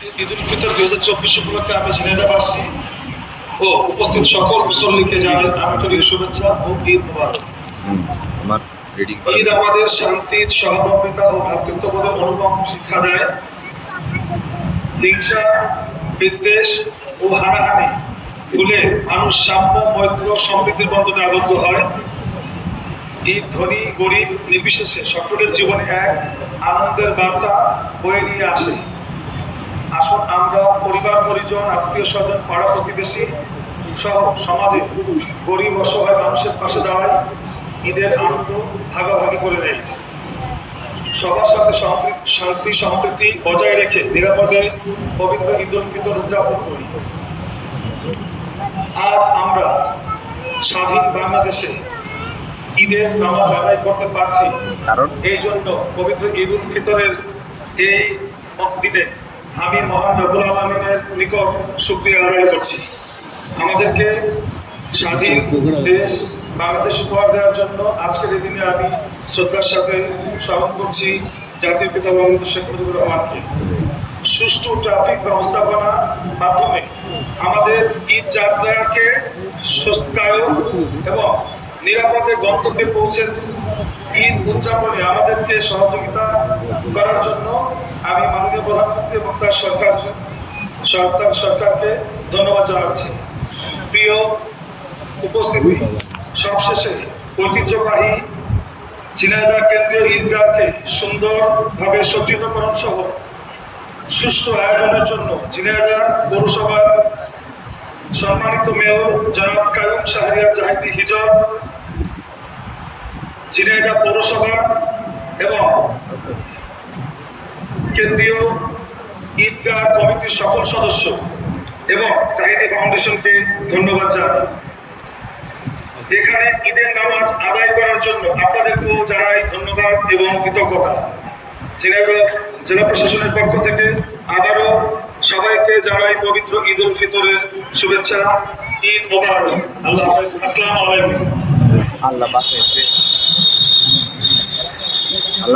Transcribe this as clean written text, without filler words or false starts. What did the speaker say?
ঈদ উল ফিতর 2024 উপলক্ষে আমি ঝিনাইদহবাসী ও উপস্থিত সকল মুসল্লিকে জানাই আন্তরিক শুভেচ্ছা ও ঈদ মোবারক। ঈদ আমাদের শান্তির, সহমর্মিতা ও ভ্রাতৃত্ববোধের অনুভব শিক্ষা দেয়। হিংসা, বিদ্বেষ ও হানাহানি ভুলে মানুষ সাম্য, মৈত্র, সমৃদ্ধির বন্ধনে আবদ্ধ হয়। ঈদ ধনী গরিব নির্বিশেষে সকলের জীবনে এক আনন্দের বার্তা বয়ে নিয়ে আসে। আসুন আমরা পরিবার পরিজন, আত্মীয় স্বজন, পাড়া প্রতিবেশী সহ সমাজে গরিব অসহায় মানুষের পাশে দাঁড়াই, ঈদের আনন্দ ভাগাভাগি করে নেই। সবার সাথে শান্তি সম্প্রীতি বজায় রেখে নিরাপদে পবিত্র ঈদ উল ফিতর উদযাপন করি। আজ আমরা স্বাধীন বাংলাদেশে ঈদের নামাজ আদায় করতে পারছি, এই জন্য পবিত্র ঈদ উল ফিতরের এই দিনে আমি মহান রব্বুল আলামিনের নিকট শুকরিয়া আদায় করছি। আমাদেরকে স্বাধীন দেশ বাংলাদেশ উপহার দেওয়ার জন্য আজকের এই দিনে আমি শ্রদ্ধার সাথে স্মরণ করছি জাতির পিতা বঙ্গবন্ধু শেখ মুজিবুর রহমানকে। সুষ্ঠু ট্রাফিক ব্যবস্থাপনার মাধ্যমে আমাদের ঈদ যাত্রাকে সুস্থকায় এবং নিরাপদে গন্তব্যে পৌঁছে ঈদ উদযাপনে আমাদেরকে সহযোগিতা করার জন্য আমি মাননীয় প্রধানমন্ত্রী এবং তার সরকারকে ধন্যবাদ জানাচ্ছি। প্রিয় উপস্থিতি, সবশেষে ঐতিহ্যবাহী ঝিনাইদহ কেন্দ্রীয় ঈদগাহকে সুন্দরভাবে সজ্জিতকরণ সহ সুষ্ঠু আয়োজনের জন্য ঝিনাইদহ পৌরসভার সম্মানিত মেয়র জনাব কায়ুম শাহরিয়ার জাহিদি হিজর, ঝিনাইদহ পৌরসভা এবং কেন্দ্রীয় ঈদগাহ কমিটির সকল সদস্য এবং জাহিদি ফাউন্ডেশনকে ধন্যবাদ জানাই। এখানে ঈদের নামাজ আদায় করার জন্য আপনাদেরকেও জানাই ধন্যবাদ এবং কৃতজ্ঞতা। ঝিনাইদহ জেলা প্রশাসনের পক্ষ থেকে আবারও সবাইকে জানাই পবিত্র ঈদ উল ফিতরের শুভেচ্ছা। ঈদ মোবারক। আল্লাহ হাফেজ। আসসালামু আলাইকুম। আল্লাহ বাঁচাইছে।